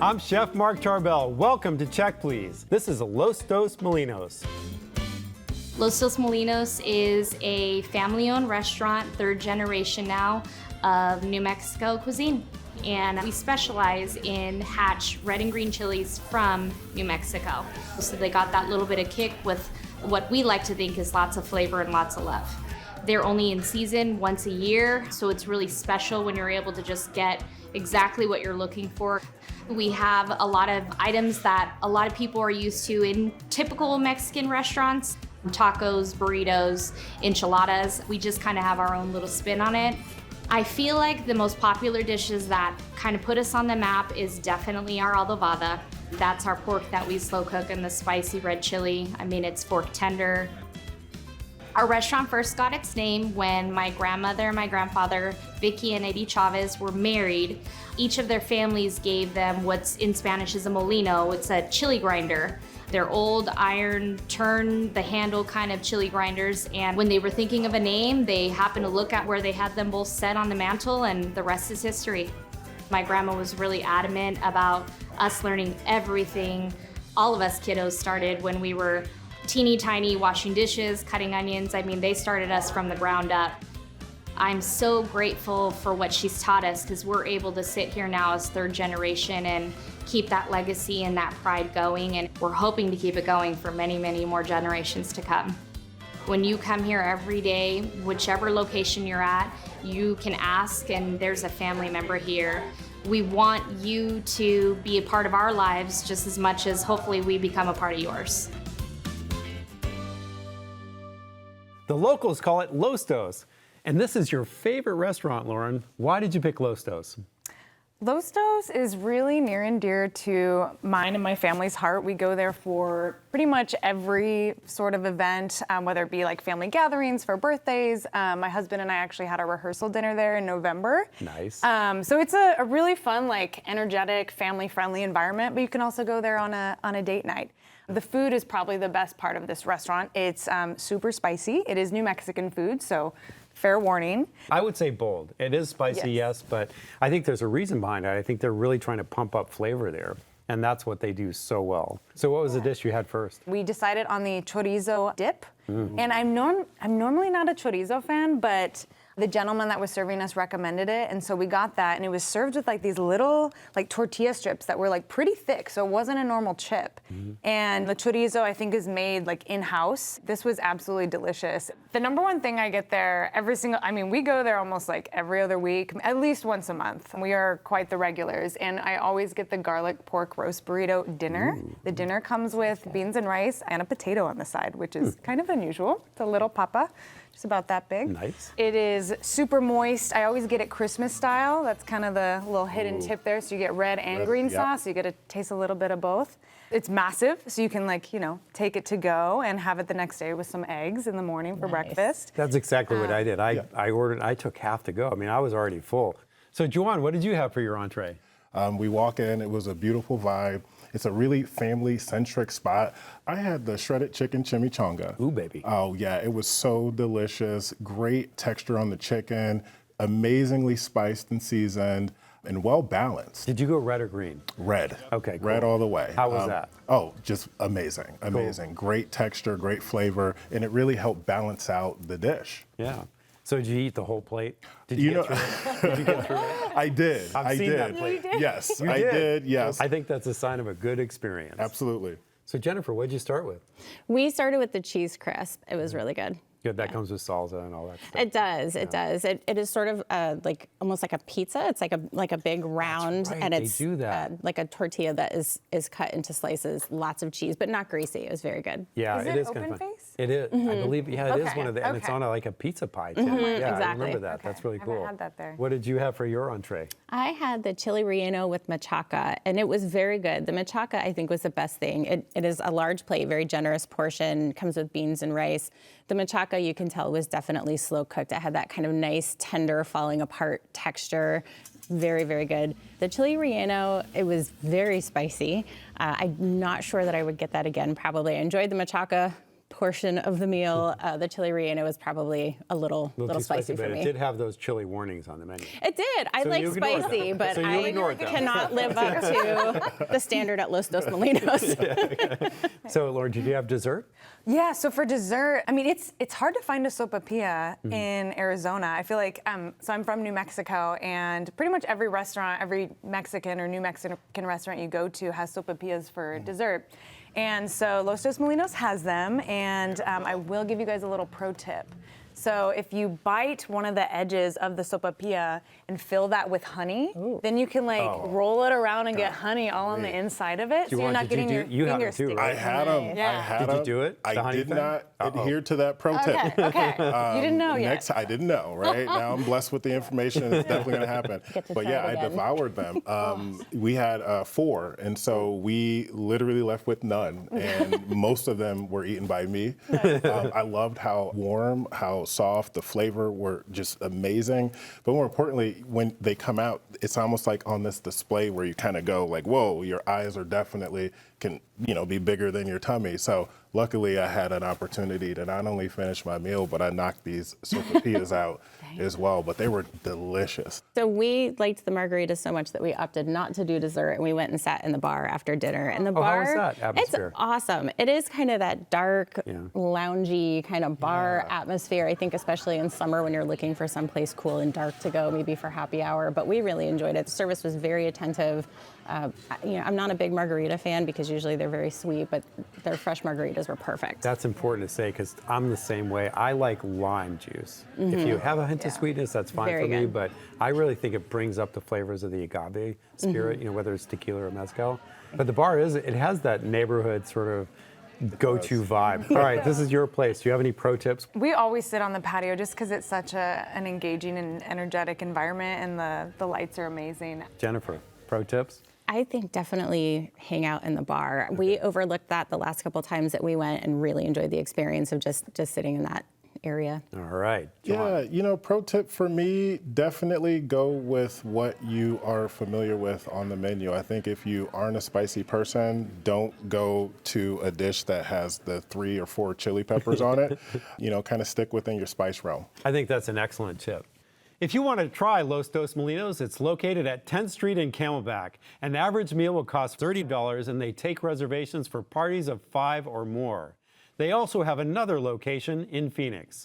I'm Chef Mark Charbel. Welcome to Check Please. This is Los Dos Molinos. Los Dos Molinos is a family-owned restaurant, third generation now, of New Mexico cuisine. And we specialize in hatch red and green chilies from New Mexico. So they got that little bit of kick with what we like to think is lots of flavor and lots of love. They're only in season once a year, so it's really special when you're able to just get exactly what you're looking for. We have a lot of items that a lot of people are used to in typical Mexican restaurants. Tacos, burritos, enchiladas. We just kind of have our own little spin on it. I feel like the most popular dishes that kind of put us on the map is definitely our adobada. That's our pork that we slow cook in the spicy red chili. I mean, it's fork tender. Our restaurant first got its name when my grandmother and my grandfather, Vicky and Eddie Chavez, were married. Each of their families gave them what's in Spanish is a molino. It's a chili grinder. They're old iron, turn the handle kind of chili grinders. And when they were thinking of a name, they happened to look at where they had them both set on the mantle, and the rest is history. My grandma was really adamant about us learning everything. All of us kiddos started when we were teeny tiny, washing dishes, cutting onions. I mean, they started us from the ground up. I'm so grateful for what she's taught us because we're able to sit here now as third generation and keep that legacy and that pride going, and we're hoping to keep it going for many, many more generations to come. When you come here every day, whichever location you're at, you can ask and there's a family member here. We want you to be a part of our lives just as much as hopefully we become a part of yours. The locals call it Los Dos. And this is your favorite restaurant, Lauren. Why did you pick Los Dos? Los Dos is really near and dear to mine and my family's heart. We go there for pretty much every sort of event, whether it be like family gatherings for birthdays. My husband and I actually had a rehearsal dinner there in November. Nice. So it's a really fun, like energetic, family-friendly environment, but you can also go there on a date night. The food is probably the best part of this restaurant. It's super spicy. It is New Mexican food, so fair warning. I would say bold. It is spicy, yes, but I think there's a reason behind it. I think they're really trying to pump up flavor there, and that's what they do so well. So what was the dish you had first? We decided on the chorizo dip, and I'm normally not a chorizo fan, but the gentleman that was serving us recommended it, and so we got that, and it was served with like these little like tortilla strips that were like pretty thick, so it wasn't a normal chip. And the chorizo I think is made like in-house. This was absolutely delicious. The number one thing I get there we go there almost like every other week, at least once a month. We are quite the regulars, and I always get the garlic pork roast burrito dinner. The dinner comes with beans and rice and a potato on the side, which is kind of unusual. It's a little papa. Just about that big. Nice. It is super moist. I always get it Christmas style. That's kind of the little hidden tip there. So you get red and green sauce. So you get to taste a little bit of both. It's massive, so you can take it to go and have it the next day with some eggs in the morning for breakfast. That's exactly what I did. I ordered, I took half to go. I mean, I was already full. So Juan, what did you have for your entree? We walk in, it was a beautiful vibe. It's a really family-centric spot. I had the shredded chicken chimichanga. Ooh, baby. Oh, yeah, it was so delicious. Great texture on the chicken, amazingly spiced and seasoned, and well-balanced. Did you go red or green? Red. Okay, cool. Red all the way. How was that? Oh, just amazing, amazing. Cool. Great texture, great flavor, and it really helped balance out the dish. Yeah. So did you eat the whole plate? Did you get through it? Did you get through it? I did. I've seen that plate. Yes, You I did. Yes. I think that's a sign of a good experience. Absolutely. So Jennifer, what did you start with? We started with the cheese crisp. It was really good. Good, that comes with salsa and all that stuff. It does. It does. It is sort of like almost like a pizza. It's like a big round, right, and it's they do that. Like a tortilla that is cut into slices. Lots of cheese, but not greasy. It was very good. Yeah, Is it it is kind of open fun. face? It is. I believe. Yeah, it is Okay, one of the, and it's okay. on like a pizza pie too. Yeah, I exactly. remember that. Okay, That's really haven't cool. had that there. What did you have for your entree? I had the chili relleno with machaca, and it was very good. The machaca, I think, was the best thing. It is a large plate, very generous portion, comes with beans and rice. The machaca, you can tell, was definitely slow cooked. It had that kind of nice, tender, falling apart texture. Very, very good. The chili relleno, it was very spicy. I'm not sure that I would get that again, probably. I enjoyed the machaca portion of the meal. The chili relleno was probably a little too spicy for but me. it did have those chili warnings on the menu. It did. I So like you ignored them. spicy, but So you I ignored them. cannot live up to the standard at Los Dos Molinos. So, Lauren, did you have dessert? Yeah, so for dessert, I mean, it's hard to find a sopapilla in Arizona. I feel like, so I'm from New Mexico, and pretty much every restaurant, every Mexican or New Mexican restaurant you go to has sopapillas for dessert. And so Los Dos Molinos has them, and I will give you guys a little pro tip. So if you bite one of the edges of the sopapilla and fill that with honey, then you can roll it around and get honey all on the inside of it, so you're not getting your you have finger it too, sticking. right? I had them. Yeah. I had Did you them. do it? The I honey did thing? not adhere to that pro tip. Okay, you didn't know yet. Next, I didn't know, right? Now I'm blessed with the information. It's definitely going to happen. Get to But try yeah, it I again. devoured them. We had 4, and so we literally left with none, and most of them were eaten by me. I loved how warm, how soft, the flavor were just amazing. But more importantly, when they come out, it's almost like on this display where you kind of go like, whoa, your eyes are definitely can, be bigger than your tummy. So luckily I had an opportunity to not only finish my meal, but I knocked these sopapillas out as well. But they were delicious. So we liked the margaritas so much that we opted not to do dessert, and we went and sat in the bar after dinner. And the Oh, how was bar, that atmosphere? it's awesome. It is kind of that dark, Yeah. loungy kind of bar atmosphere. I think especially in summer when you're looking for someplace cool and dark to go, maybe for happy hour. But we really enjoyed it. The service was very attentive. I'm not a big margarita fan because usually they're very sweet, but their fresh margaritas were perfect. That's important to say because I'm the same way. I like lime juice. If you have a hint of sweetness, that's fine Very for me, good. but I really think it brings up the flavors of the agave spirit, whether it's tequila or mezcal. But the bar it has that neighborhood sort of go-to vibe. All right, this is your place. Do you have any pro tips? We always sit on the patio just because it's such an engaging and energetic environment, and the lights are amazing. Jennifer, pro tips? I think definitely hang out in the bar. We overlooked that the last couple times that we went and really enjoyed the experience of just sitting in that area. All right. John. Yeah, pro tip for me, definitely go with what you are familiar with on the menu. I think if you aren't a spicy person, don't go to a dish that has the 3 or 4 chili peppers on it. Kind of stick within your spice realm. I think that's an excellent tip. If you want to try Los Dos Molinos, it's located at 10th Street in Camelback. An average meal will cost $30, and they take reservations for parties of 5 or more. They also have another location in Phoenix.